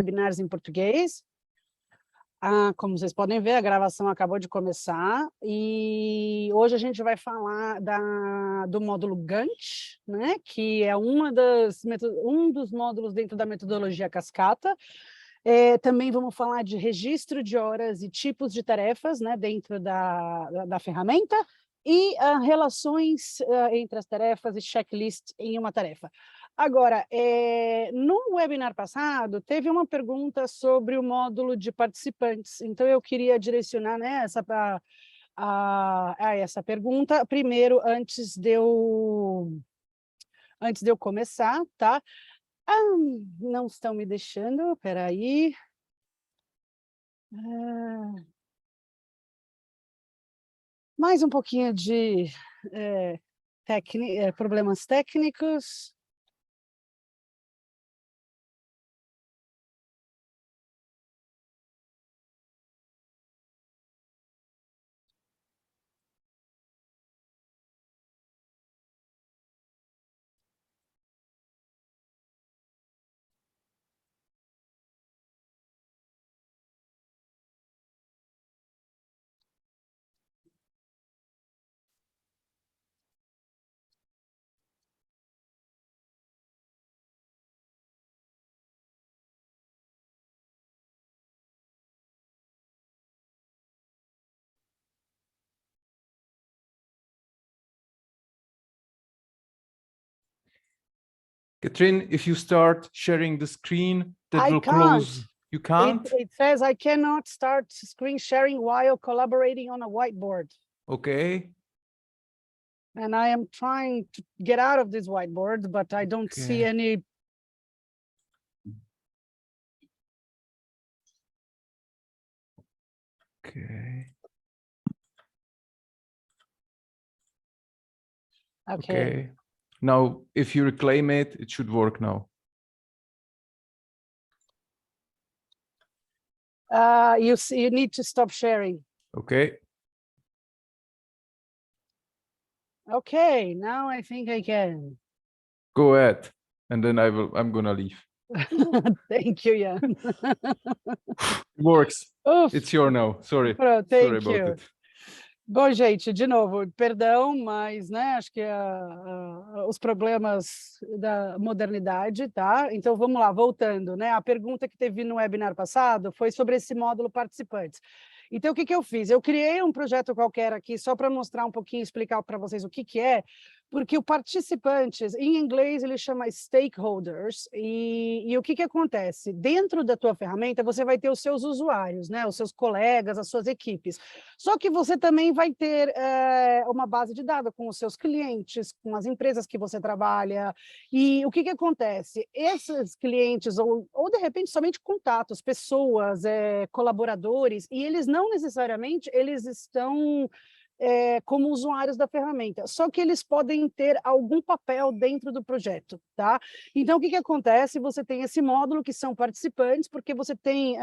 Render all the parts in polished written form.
webinars em português. Como vocês podem ver, a gravação acabou de começar e hoje a gente vai falar do módulo Gantt, né, que é um dos módulos dentro da metodologia Cascata. Também vamos falar de registro de horas e tipos de tarefas, né, dentro da ferramenta e relações entre as tarefas e checklist em uma tarefa. Agora, no webinar passado, teve uma pergunta sobre o módulo de participantes, então eu queria direcionar, né, essa pergunta primeiro, antes de eu começar, tá? Não estão me deixando, espera aí. Mais um pouquinho de problemas técnicos. Catherine, if you start sharing the screen, that will close. You can't? It says I cannot start screen sharing while collaborating on a whiteboard. Okay. And I am trying to get out of this whiteboard, but I don't see any. Okay. Now, if you reclaim it, it should work now. You need to stop sharing. Okay. Okay, now I think I can. Go ahead, and then I'm gonna leave. Thank you, Jan. It works. Oof. It's your now. Sorry. Sorry about it. Bom, gente, de novo, perdão, mas, né, acho que os problemas da modernidade, tá? Então, vamos lá, voltando, né? A pergunta que teve no webinar passado foi sobre esse módulo participantes. Então, o que eu fiz? Eu criei um projeto qualquer aqui, só para mostrar um pouquinho, explicar para vocês o que é, porque o participantes, em inglês, ele chama stakeholders, e o que acontece? Dentro da tua ferramenta, você vai ter os seus usuários, né? Os seus colegas, as suas equipes. Só que você também vai ter uma base de dados com os seus clientes, com as empresas que você trabalha, e o que acontece? Esses clientes, ou de repente somente contatos, pessoas, colaboradores, e eles não necessariamente eles estão como usuários da ferramenta, só que eles podem ter algum papel dentro do projeto, tá? Então, o que acontece? Você tem esse módulo que são participantes, porque você tem,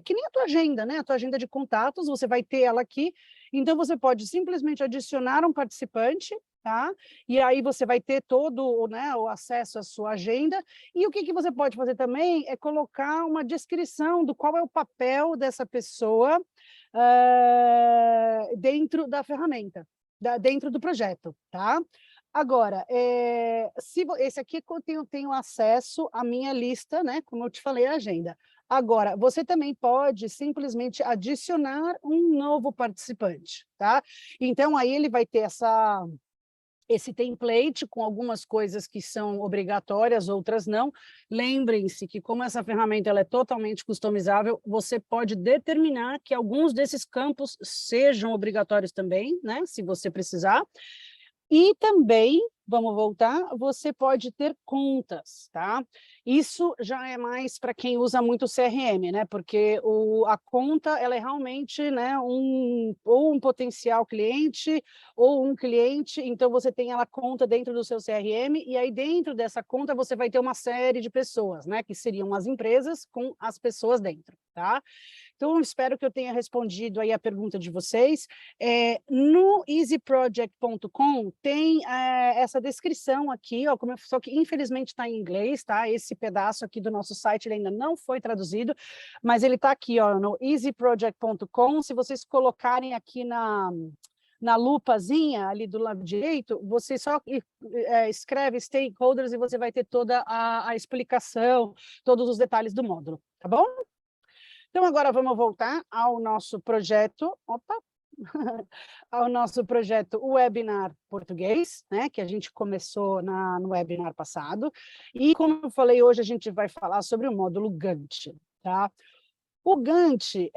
que nem a tua agenda, né? A tua agenda de contatos, você vai ter ela aqui, então você pode simplesmente adicionar um participante, tá? E aí você vai ter todo, né, o acesso à sua agenda, e o que você pode fazer também é colocar uma descrição do qual é o papel dessa pessoa dentro da ferramenta, dentro do projeto, tá? Agora, esse aqui eu tenho acesso à minha lista, né? Como eu te falei, a agenda. Agora, você também pode simplesmente adicionar um novo participante, tá? Então, aí ele vai ter esse template com algumas coisas que são obrigatórias, outras não. Lembrem-se que, como essa ferramenta ela é totalmente customizável, você pode determinar que alguns desses campos sejam obrigatórios também, né, se você precisar. E também, vamos voltar, você pode ter contas, tá? Isso já é mais para quem usa muito CRM, né? Porque a conta, ela é realmente, né, ou um potencial cliente, ou um cliente, então você tem ela conta dentro do seu CRM, e aí dentro dessa conta você vai ter uma série de pessoas, né? Que seriam as empresas com as pessoas dentro, tá? Então, espero que eu tenha respondido aí a pergunta de vocês. No easyproject.com tem essa descrição aqui, ó, só que infelizmente está em inglês, tá? Esse pedaço aqui do nosso site ele ainda não foi traduzido, mas ele está aqui, ó, no easyproject.com. Se vocês colocarem aqui na lupazinha ali do lado direito, você só escreve stakeholders e você vai ter toda a explicação, todos os detalhes do módulo, tá bom? Então, agora vamos voltar ao nosso projeto, ao nosso projeto Webinar Português, né, que a gente começou no webinar passado. E, como eu falei, hoje a gente vai falar sobre o módulo Gantt, tá? O Gantt,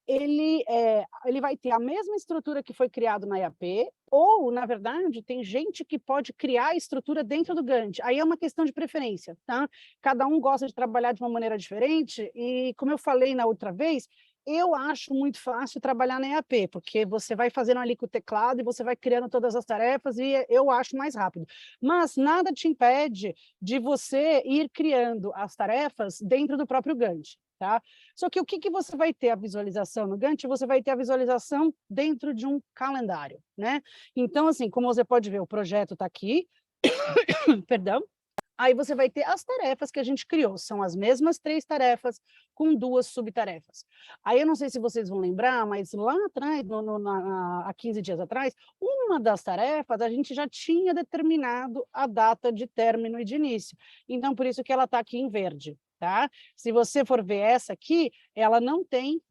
ele vai ter a mesma estrutura que foi criado na EAP, ou, na verdade, tem gente que pode criar a estrutura dentro do Gantt. Aí é uma questão de preferência, tá? Cada um gosta de trabalhar de uma maneira diferente, e, como eu falei na outra vez, eu acho muito fácil trabalhar na EAP, porque você vai fazendo ali com o teclado e você vai criando todas as tarefas, e eu acho mais rápido. Mas nada te impede de você ir criando as tarefas dentro do próprio Gantt. Tá? Só que o que você vai ter a visualização no Gantt? Você vai ter a visualização dentro de um calendário, né? Então, assim, como você pode ver, o projeto está aqui, perdão, aí você vai ter as tarefas que a gente criou, são as mesmas 3 tarefas com 2 subtarefas. Aí eu não sei se vocês vão lembrar, mas lá atrás, há 15 dias atrás, uma das tarefas a gente já tinha determinado a data de término e de início. Então, por isso que ela está aqui em verde. Tá? Se você for ver essa aqui, ela não tem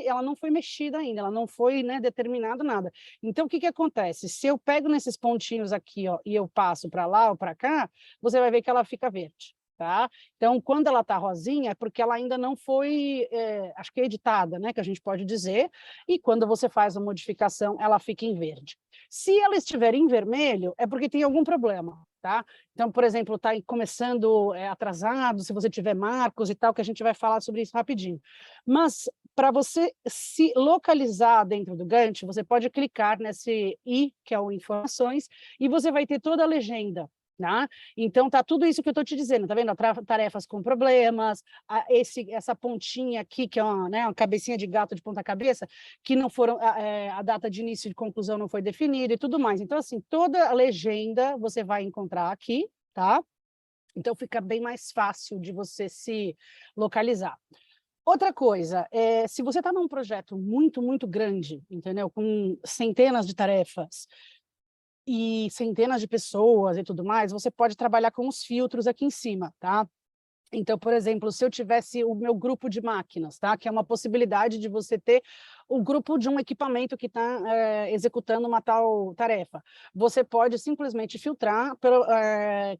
ela não foi mexida ainda, ela não foi, né, determinado nada. Então, o que acontece? Se eu pego nesses pontinhos aqui, ó, e eu passo para lá ou para cá, você vai ver que ela fica verde. Tá? Então, quando ela está rosinha, é porque ela ainda não foi, acho que editada, né, que a gente pode dizer, e quando você faz a modificação, ela fica em verde. Se ela estiver em vermelho, é porque tem algum problema. Tá? Então, por exemplo, está começando atrasado, se você tiver marcos e tal, que a gente vai falar sobre isso rapidinho. Mas, para você se localizar dentro do Gantt, você pode clicar nesse i, que é o Informações, e você vai ter toda a legenda. Tá? Então, tá tudo isso que eu estou te dizendo, tá vendo? Tarefas com problemas, essa pontinha aqui, que é uma cabecinha de gato de ponta-cabeça, que não foram, a data de início e de conclusão não foi definida e tudo mais. Então, assim, toda a legenda você vai encontrar aqui, tá? Então, fica bem mais fácil de você se localizar. Outra coisa, se você está num projeto muito, muito grande, entendeu? Com centenas de tarefas, e centenas de pessoas e tudo mais, você pode trabalhar com os filtros aqui em cima, tá? Então, por exemplo, se eu tivesse o meu grupo de máquinas, tá? Que é uma possibilidade de você ter o grupo de um equipamento que está executando uma tal tarefa. Você pode simplesmente filtrar,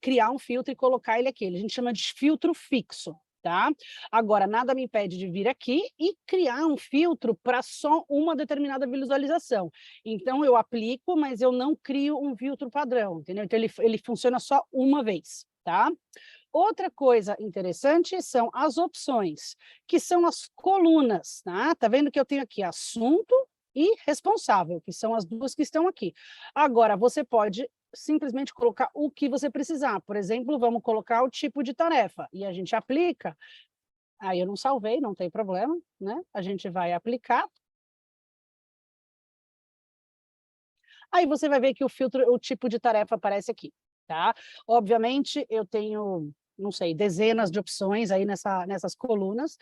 criar um filtro e colocar ele aqui. A gente chama de filtro fixo. Tá? Agora, nada me impede de vir aqui e criar um filtro para só uma determinada visualização. Então, eu aplico, mas eu não crio um filtro padrão, entendeu? Então, ele funciona só uma vez, tá? Outra coisa interessante são as opções, que são as colunas, tá? Tá vendo que eu tenho aqui assunto e responsável, que são as duas que estão aqui. Agora, você pode simplesmente colocar o que você precisar. Por exemplo, vamos colocar o tipo de tarefa, e a gente aplica. Aí eu não salvei, não tem problema, né? A gente vai aplicar. Aí você vai ver que o tipo de tarefa aparece aqui, tá? Obviamente, eu tenho, não sei, dezenas de opções aí nessas colunas.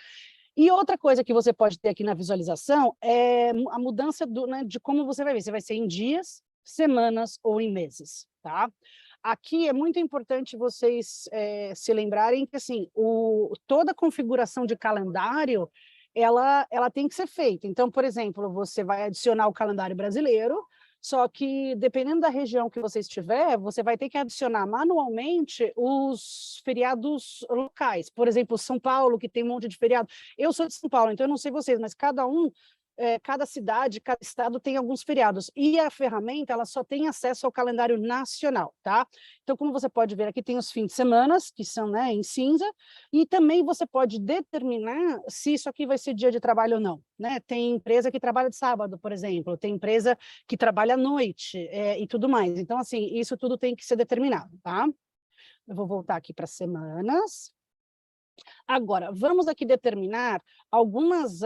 E outra coisa que você pode ter aqui na visualização é a mudança de como você vai ver. Você vai ser em dias, semanas ou em meses, tá? Aqui é muito importante vocês se lembrarem que, assim, toda a configuração de calendário, ela tem que ser feita. Então, por exemplo, você vai adicionar o calendário brasileiro, só que, dependendo da região que você estiver, você vai ter que adicionar manualmente os feriados locais. Por exemplo, São Paulo, que tem um monte de feriado. Eu sou de São Paulo, então eu não sei vocês, mas cada cidade, cada estado tem alguns feriados. E a ferramenta, ela só tem acesso ao calendário nacional, tá? Então, como você pode ver aqui, tem os fins de semana, que são, né, em cinza, e também você pode determinar se isso aqui vai ser dia de trabalho ou não, né? Tem empresa que trabalha de sábado, por exemplo, tem empresa que trabalha à noite, e tudo mais. Então, assim, isso tudo tem que ser determinado, tá? Eu vou voltar aqui para semanas. Agora, vamos aqui determinar algumas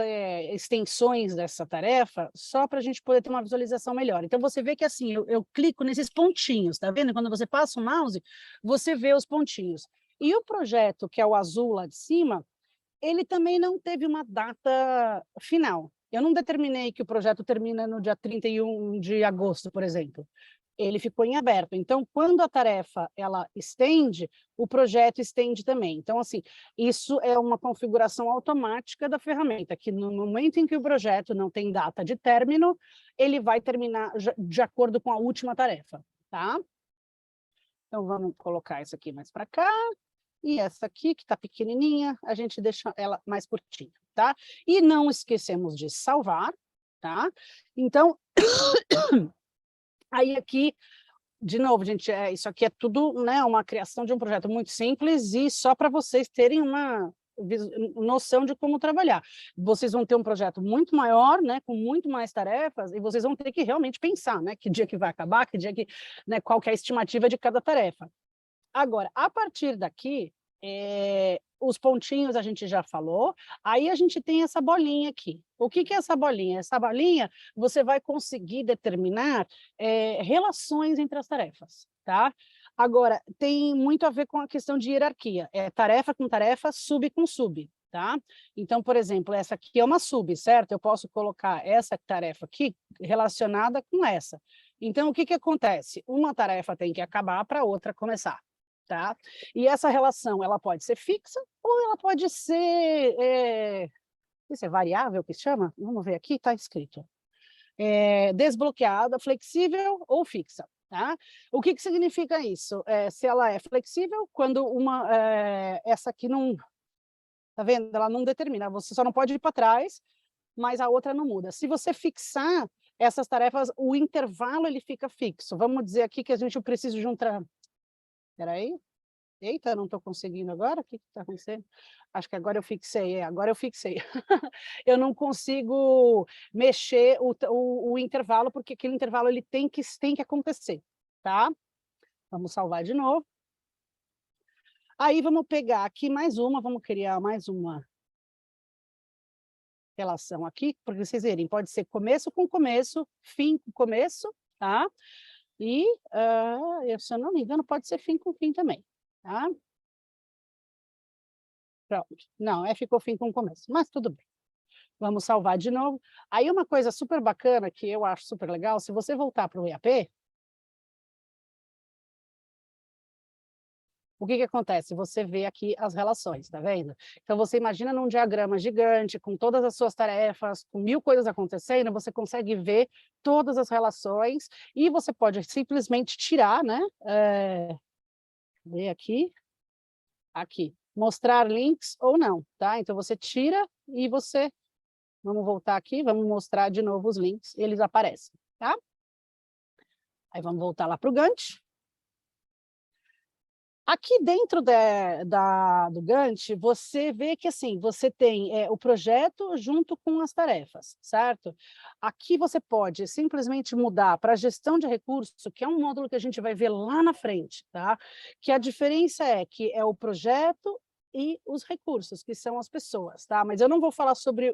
extensões dessa tarefa, só para a gente poder ter uma visualização melhor. Então, você vê que assim, eu clico nesses pontinhos, tá vendo? Quando você passa o mouse, você vê os pontinhos. E o projeto, que é o azul lá de cima, ele também não teve uma data final. Eu não determinei que o projeto termina no dia 31 de agosto, por exemplo. Ele ficou em aberto. Então, quando a tarefa ela estende, o projeto estende também. Então, assim, isso é uma configuração automática da ferramenta, que no momento em que o projeto não tem data de término, ele vai terminar de acordo com a última tarefa, tá? Então, vamos colocar isso aqui mais para cá. E essa aqui, que está pequenininha, a gente deixa ela mais curtinha, tá? E não esquecemos de salvar, tá? Então, aí aqui, de novo, gente, isso aqui é tudo, né, uma criação de um projeto muito simples e só para vocês terem uma noção de como trabalhar. Vocês vão ter um projeto muito maior, né, com muito mais tarefas, e vocês vão ter que realmente pensar, né, que dia que vai acabar, que dia que, né, qual que é a estimativa de cada tarefa. Agora, a partir daqui, os pontinhos a gente já falou, aí a gente tem essa bolinha aqui. O que é essa bolinha? Essa bolinha, você vai conseguir determinar relações entre as tarefas, tá? Agora, tem muito a ver com a questão de hierarquia, tarefa com tarefa, sub com sub, tá? Então, por exemplo, essa aqui é uma sub, certo? Eu posso colocar essa tarefa aqui relacionada com essa. Então, o que acontece? Uma tarefa tem que acabar para a outra começar. Tá? E essa relação ela pode ser fixa ou ela pode ser isso é variável que chama? Vamos ver aqui, está escrito. Desbloqueada, flexível ou fixa. Tá? O que significa isso? Se ela é flexível, quando essa aqui não... Tá vendo? Ela não determina, você só não pode ir para trás, mas a outra não muda. Se você fixar essas tarefas, o intervalo ele fica fixo. Vamos dizer aqui que a gente precisa de um... Espera aí. Eita, não estou conseguindo agora? O que está acontecendo? Acho que agora eu fixei. Agora eu fixei. Eu não consigo mexer o intervalo, porque aquele intervalo ele tem que acontecer. Tá? Vamos salvar de novo. Aí vamos pegar aqui mais uma, vamos criar mais uma relação aqui, porque vocês verem, pode ser começo com começo, fim com começo, tá? E, se eu não me engano, pode ser fim com fim também, tá? Pronto. Não, ficou fim com começo, mas tudo bem. Vamos salvar de novo. Aí uma coisa super bacana, que eu acho super legal, se você voltar para o EAP, o que acontece? Você vê aqui as relações, tá vendo? Então, você imagina num diagrama gigante, com todas as suas tarefas, com 1000 coisas acontecendo, você consegue ver todas as relações e você pode simplesmente tirar, né? Ver aqui, mostrar links ou não, tá? Então, você tira e você... Vamos voltar aqui, vamos mostrar de novo os links, eles aparecem, tá? Aí vamos voltar lá para o Gantt. Aqui dentro do Gantt, você vê que assim, você tem o projeto junto com as tarefas, certo? Aqui você pode simplesmente mudar para gestão de recursos, que é um módulo que a gente vai ver lá na frente, tá? Que a diferença é que é o projeto e os recursos, que são as pessoas, tá? Mas eu não vou falar sobre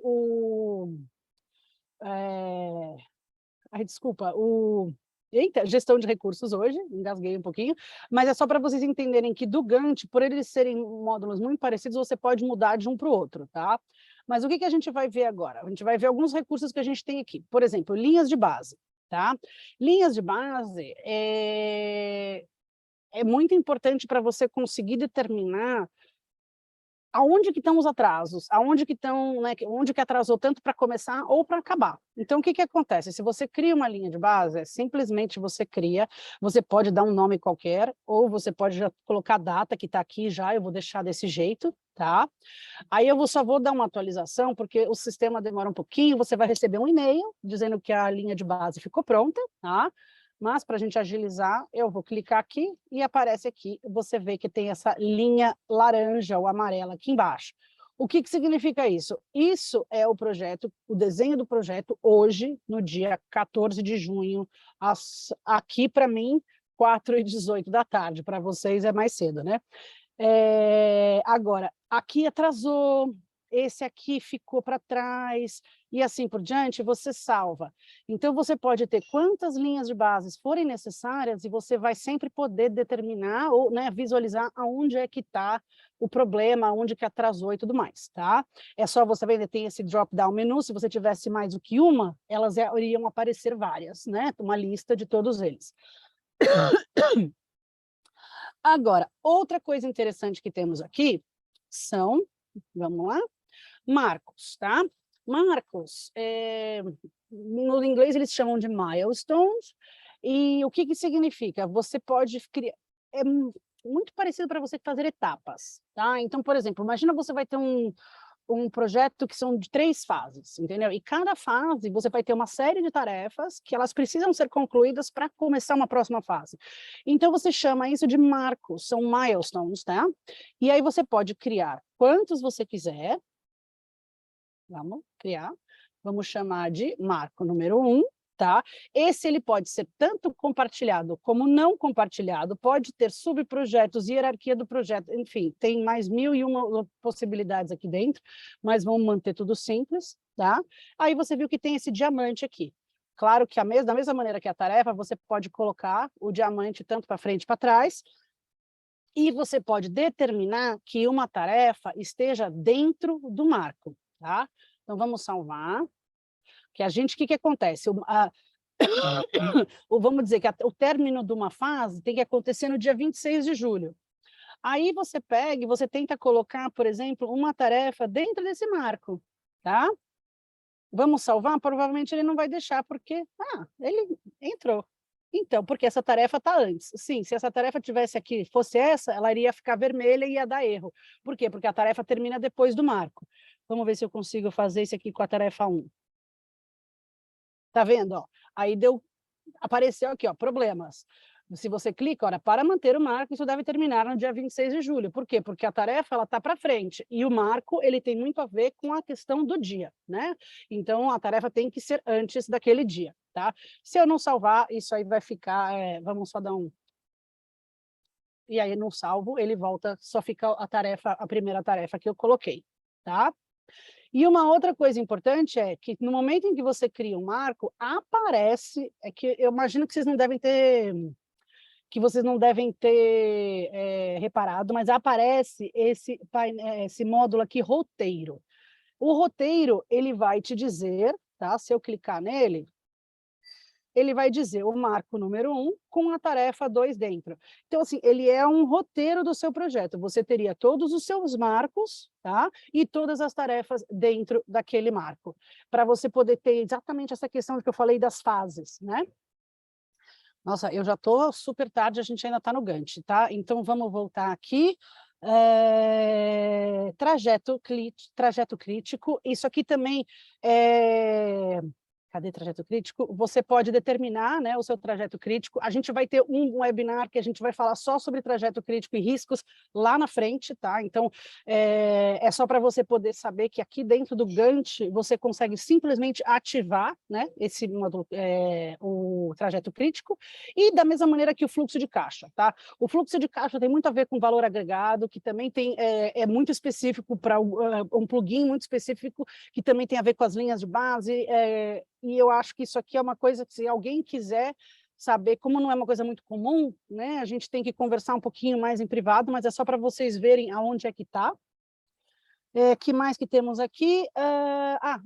gestão de recursos hoje, engasguei um pouquinho, mas é só para vocês entenderem que do Gantt, por eles serem módulos muito parecidos, você pode mudar de um para o outro, tá? Mas o que a gente vai ver agora? A gente vai ver alguns recursos que a gente tem aqui. Por exemplo, linhas de base, tá? Linhas de base é muito importante para você conseguir determinar aonde que estão os atrasos, aonde que estão, né, onde que atrasou tanto para começar ou para acabar. Então, o que acontece? Se você cria uma linha de base, simplesmente você cria, você pode dar um nome qualquer, ou você pode já colocar a data que está aqui já, eu vou deixar desse jeito, tá? Aí eu só vou dar uma atualização, porque o sistema demora um pouquinho, você vai receber um e-mail dizendo que a linha de base ficou pronta, tá? Mas, para a gente agilizar, eu vou clicar aqui e aparece aqui, você vê que tem essa linha laranja ou amarela aqui embaixo. O que significa isso? Isso é o projeto, o desenho do projeto hoje, no dia 14 de junho, aqui para mim, 4h18 da tarde, para vocês é mais cedo, né? Agora, aqui atrasou, esse aqui ficou para trás, e assim por diante, você salva. Então, você pode ter quantas linhas de bases forem necessárias e você vai sempre poder determinar ou, né, visualizar aonde é que está o problema, aonde que atrasou e tudo mais, tá? É só você ver, tem esse drop-down menu, se você tivesse mais do que uma, elas iriam aparecer várias, né? Uma lista de todos eles. Agora, outra coisa interessante que temos aqui são, vamos lá, marcos, tá? Marcos, no inglês eles chamam de milestones, e o que que significa? Você pode criar, é muito parecido para você fazer etapas, tá? Então, por exemplo, imagina você vai ter um projeto que são de 3 fases, entendeu? E cada fase você vai ter uma série de tarefas que elas precisam ser concluídas para começar uma próxima fase. Então, você chama isso de marcos, são milestones, tá? E aí você pode criar quantos você quiser. Vamos criar, vamos chamar de marco número 1, tá? Esse ele pode ser tanto compartilhado como não compartilhado, pode ter subprojetos, hierarquia do projeto, enfim, tem mais 1001 possibilidades aqui dentro, mas vamos manter tudo simples, tá? Aí você viu que tem esse diamante aqui. Claro que da mesma maneira que a tarefa, você pode colocar o diamante tanto para frente e para trás, e você pode determinar que uma tarefa esteja dentro do marco, tá? Então, vamos salvar. Que a gente, o que que acontece? Vamos dizer que o término de uma fase tem que acontecer no dia 26 de julho. Aí você pega e você tenta colocar, por exemplo, uma tarefa dentro desse marco, tá? Vamos salvar? Provavelmente ele não vai deixar, porque ele entrou. Então, porque essa tarefa está antes. Sim, se essa tarefa tivesse aqui, fosse essa, ela iria ficar vermelha e ia dar erro. Por quê? Porque a tarefa termina depois do marco. Vamos ver se eu consigo fazer isso aqui com a tarefa 1. Tá vendo? Ó? Aí apareceu aqui, ó, problemas. Se você clica, olha, para manter o marco, isso deve terminar no dia 26 de julho. Por quê? Porque a tarefa ela está para frente e o marco ele tem muito a ver com a questão do dia, né? Então a tarefa tem que ser antes daquele dia, tá? Se eu não salvar, isso aí vai ficar, vamos só dar um... E aí não salvo, ele volta, só fica a primeira tarefa que eu coloquei, tá? E uma outra coisa importante é que no momento em que você cria um marco, aparece, que eu imagino que vocês não devem ter reparado, mas aparece esse módulo aqui, roteiro. O roteiro, ele vai te dizer, tá? Se eu clicar nele, ele vai dizer o marco número 1 com a tarefa 2 dentro. Então, assim, ele é um roteiro do seu projeto. Você teria todos os seus marcos, tá? E todas as tarefas dentro daquele marco, para você poder ter exatamente essa questão que eu falei das fases, né? Nossa, eu já estou super tarde, a gente ainda está no Gantt, tá? Então, vamos voltar aqui. Trajeto crítico, isso aqui também Cadê trajeto crítico? Você pode determinar, né, o seu trajeto crítico. A gente vai ter um webinar que a gente vai falar só sobre trajeto crítico e riscos lá na frente, tá? Então, é só para você poder saber que aqui dentro do Gantt você consegue simplesmente ativar, né, esse módulo, o trajeto crítico, e da mesma maneira que o fluxo de caixa, tá? O fluxo de caixa tem muito a ver com valor agregado, que também tem, é muito específico para um plugin muito específico, que também tem a ver com as linhas de base, e eu acho que isso aqui é uma coisa que, se alguém quiser saber, como não é uma coisa muito comum, né, a gente tem que conversar um pouquinho mais em privado, mas é só para vocês verem aonde é que está. Que mais que temos aqui?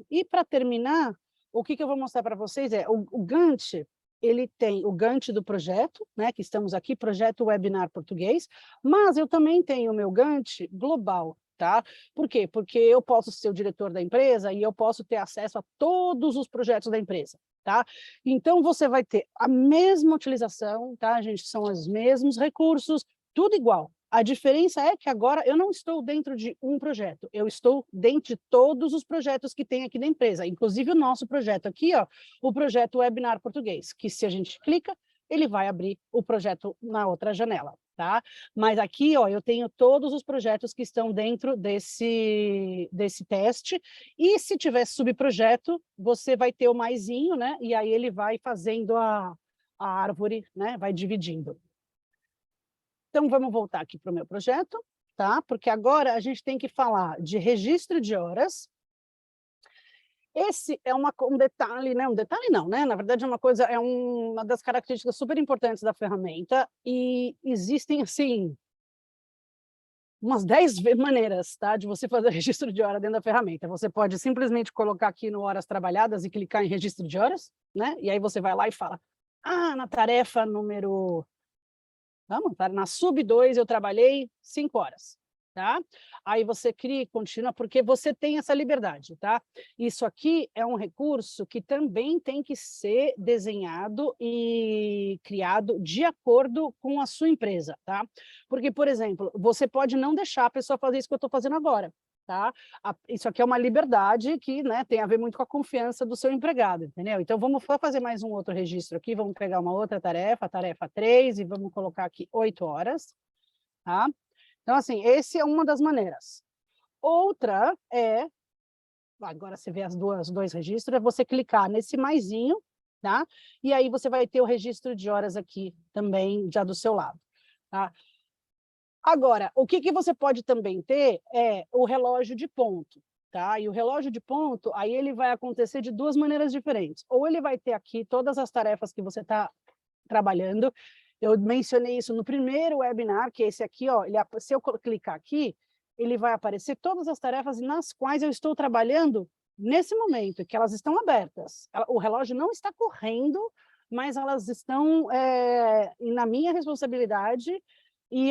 E para terminar, o que eu vou mostrar para vocês o Gantt, ele tem o Gantt do projeto, né, que estamos aqui, projeto Webinar Português, mas eu também tenho o meu Gantt global, tá? Por quê? Porque eu posso ser o diretor da empresa e eu posso ter acesso a todos os projetos da empresa, tá? Então, você vai ter a mesma utilização, tá, gente? São os mesmos recursos, tudo igual. A diferença é que agora eu não estou dentro de um projeto, eu estou dentro de todos os projetos que tem aqui da empresa, inclusive o nosso projeto aqui, ó, o projeto Webinar Português, que se a gente clica, ele vai abrir o projeto na outra janela, tá? Mas aqui, ó, eu tenho todos os projetos que estão dentro desse teste, e se tiver subprojeto, você vai ter o maisinho, né? E aí ele vai fazendo a árvore, né? Vai dividindo. Então, vamos voltar aqui para o meu projeto. tá? Porque agora a gente tem que falar de registro de horas. Esse é um detalhe, né? Um detalhe não, né? Na verdade, é uma das características super importantes da ferramenta, e existem, assim, umas 10 maneiras, tá, de você fazer registro de hora dentro da ferramenta. Você pode simplesmente colocar aqui no Horas Trabalhadas e clicar em Registro de Horas, né? E aí você vai lá e fala, na tarefa número... Vamos, na sub 2 eu trabalhei 5 horas, tá? Aí você cria e continua, porque você tem essa liberdade, tá? Isso aqui é um recurso que também tem que ser desenhado e criado de acordo com a sua empresa, tá? Porque, por exemplo, você pode não deixar a pessoa fazer isso que eu estou fazendo agora, tá? Isso aqui é uma liberdade que, né, tem a ver muito com a confiança do seu empregado, entendeu? Então, vamos fazer mais um outro registro aqui, vamos pegar uma outra tarefa, a tarefa 3, e vamos colocar aqui 8 horas, tá? Então, assim, esse é uma das maneiras. Outra é, agora você vê dois registros, é você clicar nesse maisinho, tá? E aí você vai ter o registro de horas aqui também, já do seu lado, tá? Agora, o que você pode também ter é o relógio de ponto, tá? E o relógio de ponto, aí ele vai acontecer de duas maneiras diferentes. Ou ele vai ter aqui todas as tarefas que você está trabalhando. Eu mencionei isso no primeiro webinar, que é esse aqui, ó. Se eu clicar aqui, ele vai aparecer todas as tarefas nas quais eu estou trabalhando nesse momento, que elas estão abertas. O relógio não está correndo, mas elas estão na minha responsabilidade. E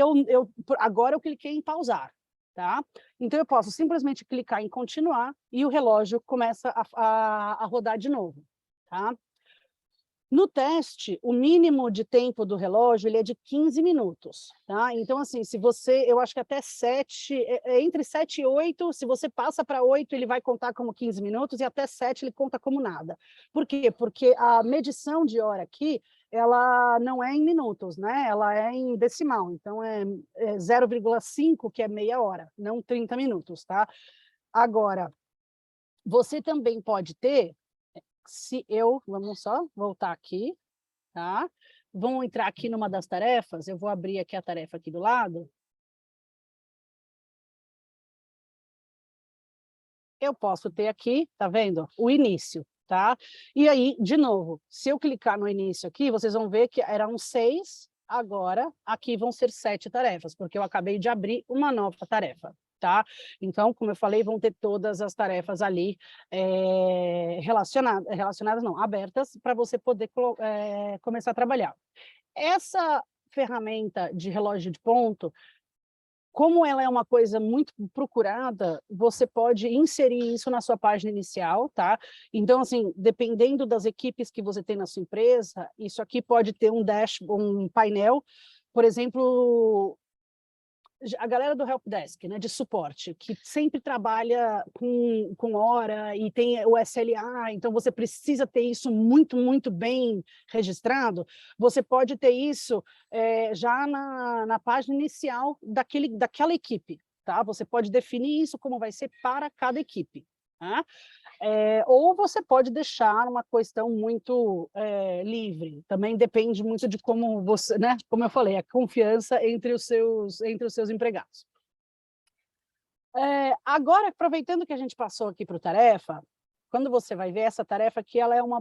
agora eu cliquei em pausar, tá? Então, eu posso simplesmente clicar em continuar e o relógio começa a rodar de novo, tá? No teste, o mínimo de tempo do relógio ele é de 15 minutos, tá? Então, assim, se você, eu acho que até 7, entre 7 e 8, se você passa para 8, ele vai contar como 15 minutos, e até 7 ele conta como nada. Por quê? Porque a medição de hora aqui, ela não é em minutos, né? Ela é em decimal, então é 0,5, que é meia hora, não 30 minutos, tá? Agora, você também pode ter, vamos só voltar aqui, tá? Vamos entrar aqui numa das tarefas, eu vou abrir aqui a tarefa aqui do lado. Eu posso ter aqui, tá vendo? O início, tá? E aí, de novo, se eu clicar no início aqui, vocês vão ver que eram 6, agora aqui vão ser 7 tarefas, porque eu acabei de abrir uma nova tarefa, tá? Então, como eu falei, vão ter todas as tarefas ali relacionadas não, abertas, para você poder começar a trabalhar. Essa ferramenta de relógio de ponto, como ela é uma coisa muito procurada, você pode inserir isso na sua página inicial, tá? Então, assim, dependendo das equipes que você tem na sua empresa, isso aqui pode ter um painel, por exemplo, a galera do Help Desk, né, de suporte, que sempre trabalha com hora e tem o SLA, então você precisa ter isso muito, muito bem registrado. Você pode ter isso já na página inicial daquela equipe, tá? Você pode definir isso como vai ser para cada equipe, tá? Ou você pode deixar uma questão muito livre, também depende muito de como você, né? Como eu falei, a confiança entre os seus empregados. Agora, aproveitando que a gente passou aqui para o tarefa, quando você vai ver essa tarefa aqui, ela é um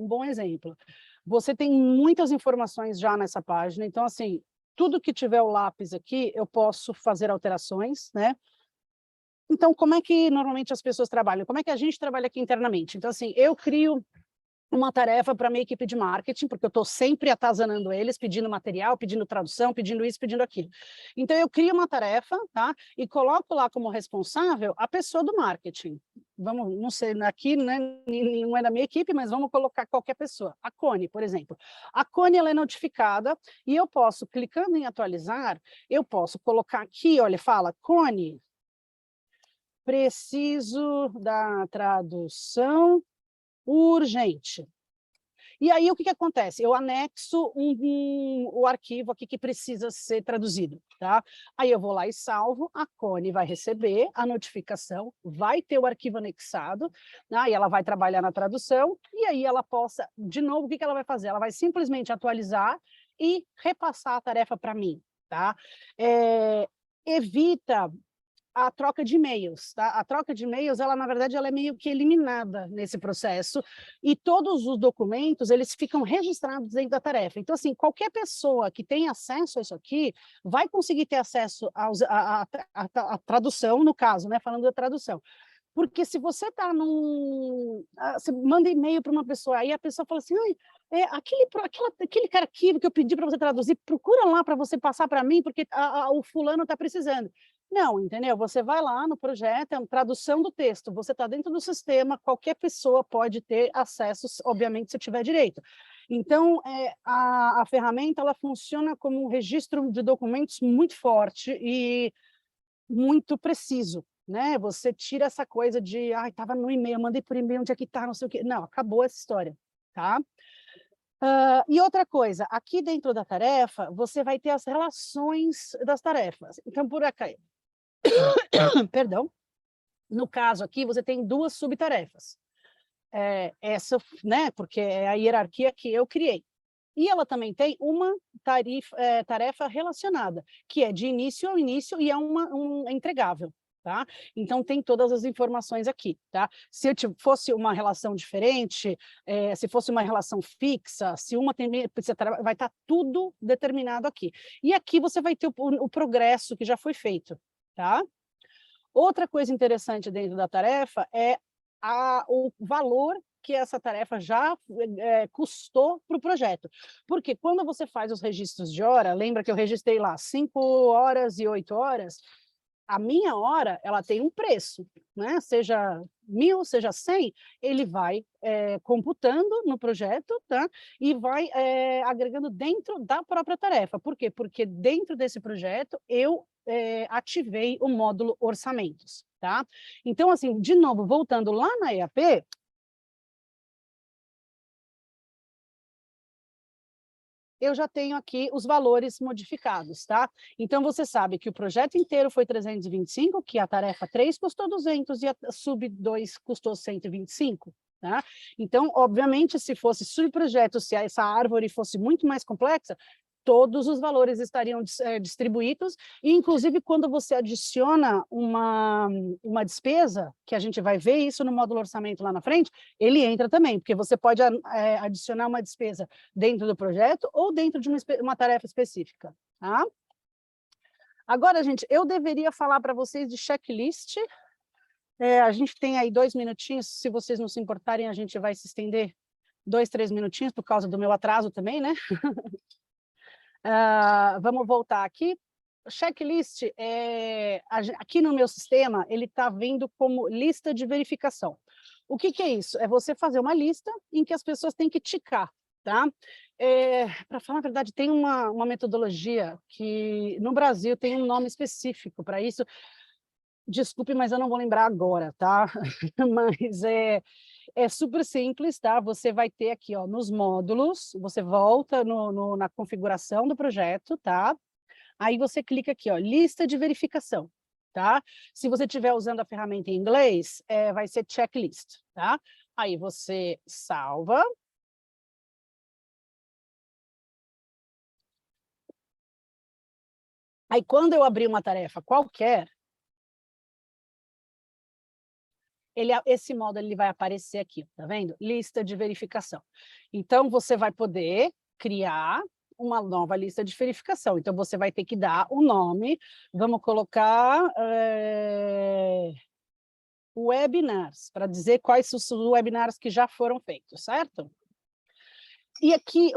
bom exemplo. Você tem muitas informações já nessa página, então, assim, tudo que tiver o lápis aqui, eu posso fazer alterações, né? Então, como é que normalmente as pessoas trabalham? Como é que a gente trabalha aqui internamente? Então, assim, eu crio uma tarefa para a minha equipe de marketing, porque eu estou sempre atazanando eles, pedindo material, pedindo tradução, pedindo isso, pedindo aquilo. Então, eu crio uma tarefa, tá? E coloco lá como responsável a pessoa do marketing. Vamos, não sei, aqui, né, não é da minha equipe, mas vamos colocar qualquer pessoa. A Cone, por exemplo. A Cone, ela é notificada e eu posso, clicando em atualizar, eu posso colocar aqui, olha, fala, Cone, preciso da tradução urgente. E aí, o que acontece? Eu anexo o arquivo aqui que precisa ser traduzido, tá? Aí eu vou lá e salvo, a Cone vai receber a notificação, vai ter o arquivo anexado, né? E ela vai trabalhar na tradução, e aí ela possa, de novo, o que ela vai fazer? Ela vai simplesmente atualizar e repassar a tarefa para mim, tá? evita a troca de e-mails, tá? A troca de e-mails, ela, na verdade, ela é meio que eliminada nesse processo, e todos os documentos, eles ficam registrados dentro da tarefa. Então, assim, qualquer pessoa que tem acesso a isso aqui, vai conseguir ter acesso à tradução, no caso, né? Falando da tradução. Porque se você está você manda e-mail para uma pessoa, aí a pessoa fala assim, aquele arquivo que eu pedi para você traduzir, procura lá para você passar para mim, porque o fulano está precisando. Não, entendeu? Você vai lá no projeto, é uma tradução do texto, você está dentro do sistema, qualquer pessoa pode ter acesso, obviamente, se tiver direito. Então, a ferramenta, ela funciona como um registro de documentos muito forte e muito preciso, né? Você tira essa coisa de, estava no e-mail, mandei por e-mail, onde é que está, não sei o quê. Não, acabou essa história, tá? E outra coisa, aqui dentro da tarefa, você vai ter as relações das tarefas. Então, por aqui, perdão, no caso aqui, você tem 2 subtarefas. Essa, né, porque é a hierarquia que eu criei. E ela também tem uma tarefa relacionada, que é de início ao início e é um entregável, tá? Então, tem todas as informações aqui, tá? Se fosse uma relação diferente, se fosse uma relação fixa, se uma tem, vai estar tudo determinado aqui. E aqui você vai ter o progresso que já foi feito, tá? Outra coisa interessante dentro da tarefa é o valor que essa tarefa já custou para o projeto. Porque quando você faz os registros de hora, lembra que eu registrei lá 5 horas e 8 horas? A minha hora, ela tem um preço, né? Seja 1.000, seja 100, ele vai computando no projeto, tá? E vai agregando dentro da própria tarefa. Por quê? Porque dentro desse projeto eu ativei o módulo orçamentos, tá? Então, assim, de novo, voltando lá na EAP, eu já tenho aqui os valores modificados, tá? Então, você sabe que o projeto inteiro foi 325, que a tarefa 3 custou 200 e a sub 2 custou 125, tá? Então, obviamente, se fosse subprojeto, se essa árvore fosse muito mais complexa, todos os valores estariam distribuídos, e inclusive quando você adiciona uma despesa, que a gente vai ver isso no módulo orçamento lá na frente, ele entra também, porque você pode adicionar uma despesa dentro do projeto ou dentro de uma tarefa específica, tá? Agora, gente, eu deveria falar para vocês de checklist. A gente tem aí 2 minutinhos, se vocês não se importarem, a gente vai se estender 2, 3 minutinhos, por causa do meu atraso também, né? Vamos voltar aqui. Checklist, aqui no meu sistema, ele está vindo como lista de verificação. O que é isso? É você fazer uma lista em que as pessoas têm que ticar, tá? Para falar a verdade, tem uma metodologia que no Brasil tem um nome específico para isso. Desculpe, mas eu não vou lembrar agora, tá? Mas é super simples, tá? Você vai ter aqui, ó, nos módulos, você volta na configuração do projeto, tá? Aí você clica aqui, ó, lista de verificação, tá? Se você estiver usando a ferramenta em inglês, vai ser checklist, tá? Aí você salva. Aí quando eu abrir uma tarefa qualquer, esse módulo ele vai aparecer aqui, tá vendo? Lista de verificação. Então, você vai poder criar uma nova lista de verificação. Então, você vai ter que dar o nome, vamos colocar webinars, para dizer quais são os webinars que já foram feitos, certo? E aqui,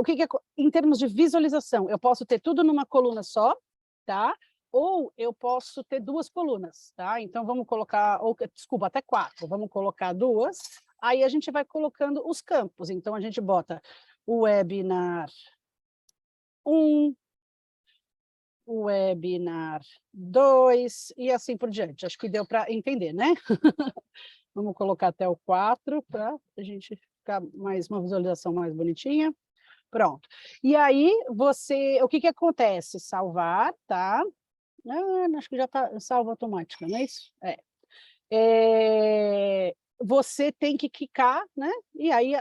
em termos de visualização, eu posso ter tudo numa coluna só, tá? Ou eu posso ter 2 colunas, tá? Então, vamos colocar, desculpa, até 4, vamos colocar 2, aí a gente vai colocando os campos. Então, a gente bota o webinar 1, o webinar 2, e assim por diante. Acho que deu para entender, né? Vamos colocar até o 4, para a gente ficar uma visualização mais bonitinha. Pronto. E aí, o que acontece? Salvar, tá? Acho que já está salvo automática, não é isso? você tem que clicar, né? E aí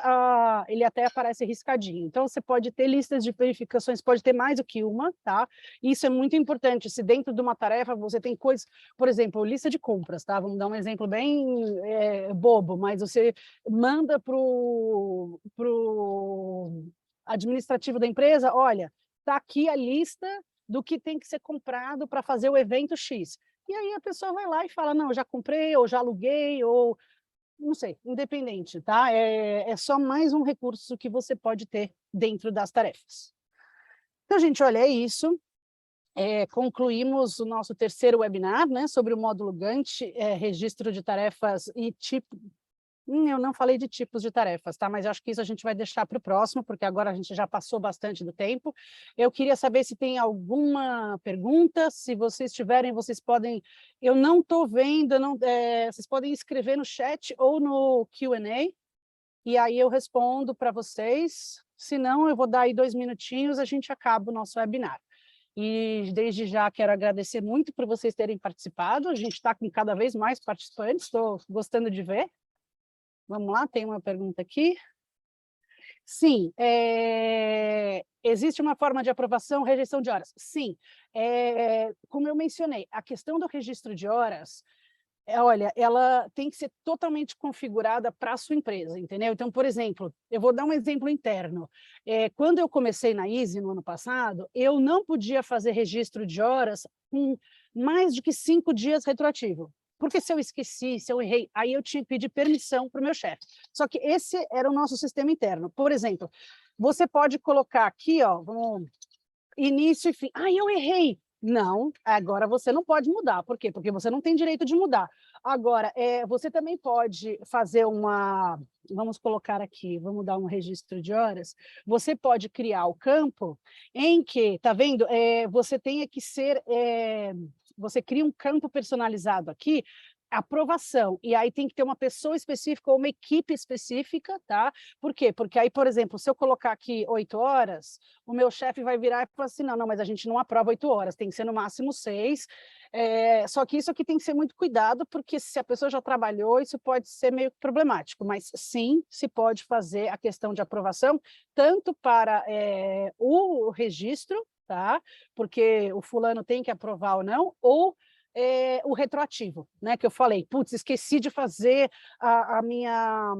ele até aparece riscadinho. Então, você pode ter listas de verificações, pode ter mais do que uma, tá? Isso é muito importante. Se dentro de uma tarefa você tem coisas, por exemplo, lista de compras, tá? Vamos dar um exemplo bem bobo, mas você manda pro administrativo da empresa, olha, tá aqui a lista do que tem que ser comprado para fazer o evento X. E aí a pessoa vai lá e fala, não, eu já comprei, ou já aluguei, ou não sei, independente, tá? É só mais um recurso que você pode ter dentro das tarefas. Então, gente, olha, é isso. Concluímos o nosso terceiro webinar, né, sobre o módulo Gantt, registro de tarefas e tipo... eu não falei de tipos de tarefas, tá? Mas acho que isso a gente vai deixar para o próximo, porque agora a gente já passou bastante do tempo. Eu queria saber se tem alguma pergunta, se vocês tiverem, vocês podem... Eu não estou vendo, vocês podem escrever no chat ou no Q&A, e aí eu respondo para vocês. Se não, eu vou dar aí 2 minutinhos, a gente acaba o nosso webinar. E desde já quero agradecer muito por vocês terem participado. A gente está com cada vez mais participantes, estou gostando de ver. Vamos lá, tem uma pergunta aqui. Sim, existe uma forma de aprovação, rejeição de horas? Sim, como eu mencionei, a questão do registro de horas, olha, ela tem que ser totalmente configurada para a sua empresa, entendeu? Então, por exemplo, eu vou dar um exemplo interno. Quando eu comecei na Easy no ano passado, eu não podia fazer registro de horas com mais de que 5 dias retroativo. Porque se eu esqueci, se eu errei, aí eu tinha que pedir permissão para o meu chefe. Só que esse era o nosso sistema interno. Por exemplo, você pode colocar aqui, ó, início e fim. Eu errei. Não, agora você não pode mudar. Por quê? Porque você não tem direito de mudar. Agora, você também pode fazer uma... Vamos colocar aqui, vamos dar um registro de horas. Você pode criar o campo em que, tá vendo? Você tenha que ser... você cria um campo personalizado aqui, aprovação, e aí tem que ter uma pessoa específica ou uma equipe específica, tá? Por quê? Porque aí, por exemplo, se eu colocar aqui 8 horas, o meu chefe vai virar e falar assim, não, mas a gente não aprova 8 horas, tem que ser no máximo 6, só que isso aqui tem que ser muito cuidado, porque se a pessoa já trabalhou, isso pode ser meio problemático, mas sim, se pode fazer a questão de aprovação, tanto para o registro, tá? Porque o fulano tem que aprovar ou não, ou o retroativo, né? Que eu falei, putz, esqueci de fazer a minha...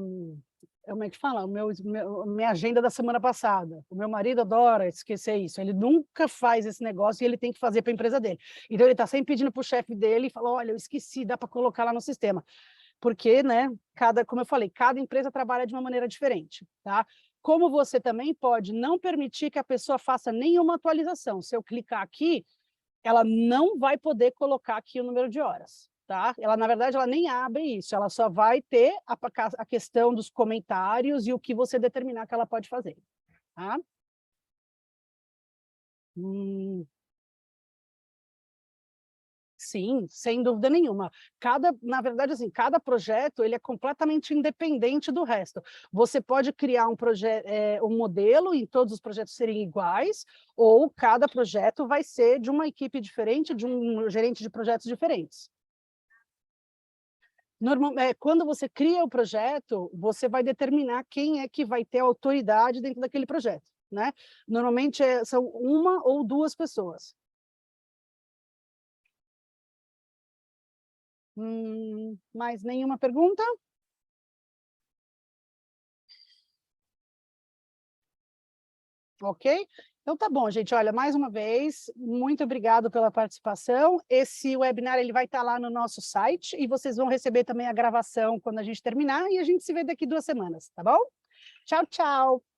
Como é que fala? Minha agenda da semana passada. O meu marido adora esquecer isso. Ele nunca faz esse negócio e ele tem que fazer para a empresa dele. Então, ele está sempre pedindo para o chefe dele e fala, olha, eu esqueci, dá para colocar lá no sistema. Porque, né, como eu falei, cada empresa trabalha de uma maneira diferente, tá? Como você também pode não permitir que a pessoa faça nenhuma atualização. Se eu clicar aqui, ela não vai poder colocar aqui o número de horas, tá? Ela, na verdade, ela nem abre isso, ela só vai ter a questão dos comentários e o que você determinar que ela pode fazer, tá? Sim, sem dúvida nenhuma. Na verdade, assim, cada projeto ele é completamente independente do resto. Você pode criar um modelo e todos os projetos serem iguais, ou cada projeto vai ser de uma equipe diferente, de um gerente de projetos diferentes. Quando você cria o projeto, você vai determinar quem é que vai ter autoridade dentro daquele projeto, né? Normalmente são 1 ou 2 pessoas. Mais nenhuma pergunta? Ok? Então tá bom, gente. Olha, mais uma vez, muito obrigado pela participação. Esse webinar ele vai estar lá no nosso site e vocês vão receber também a gravação quando a gente terminar e a gente se vê daqui 2 semanas, tá bom? Tchau, tchau!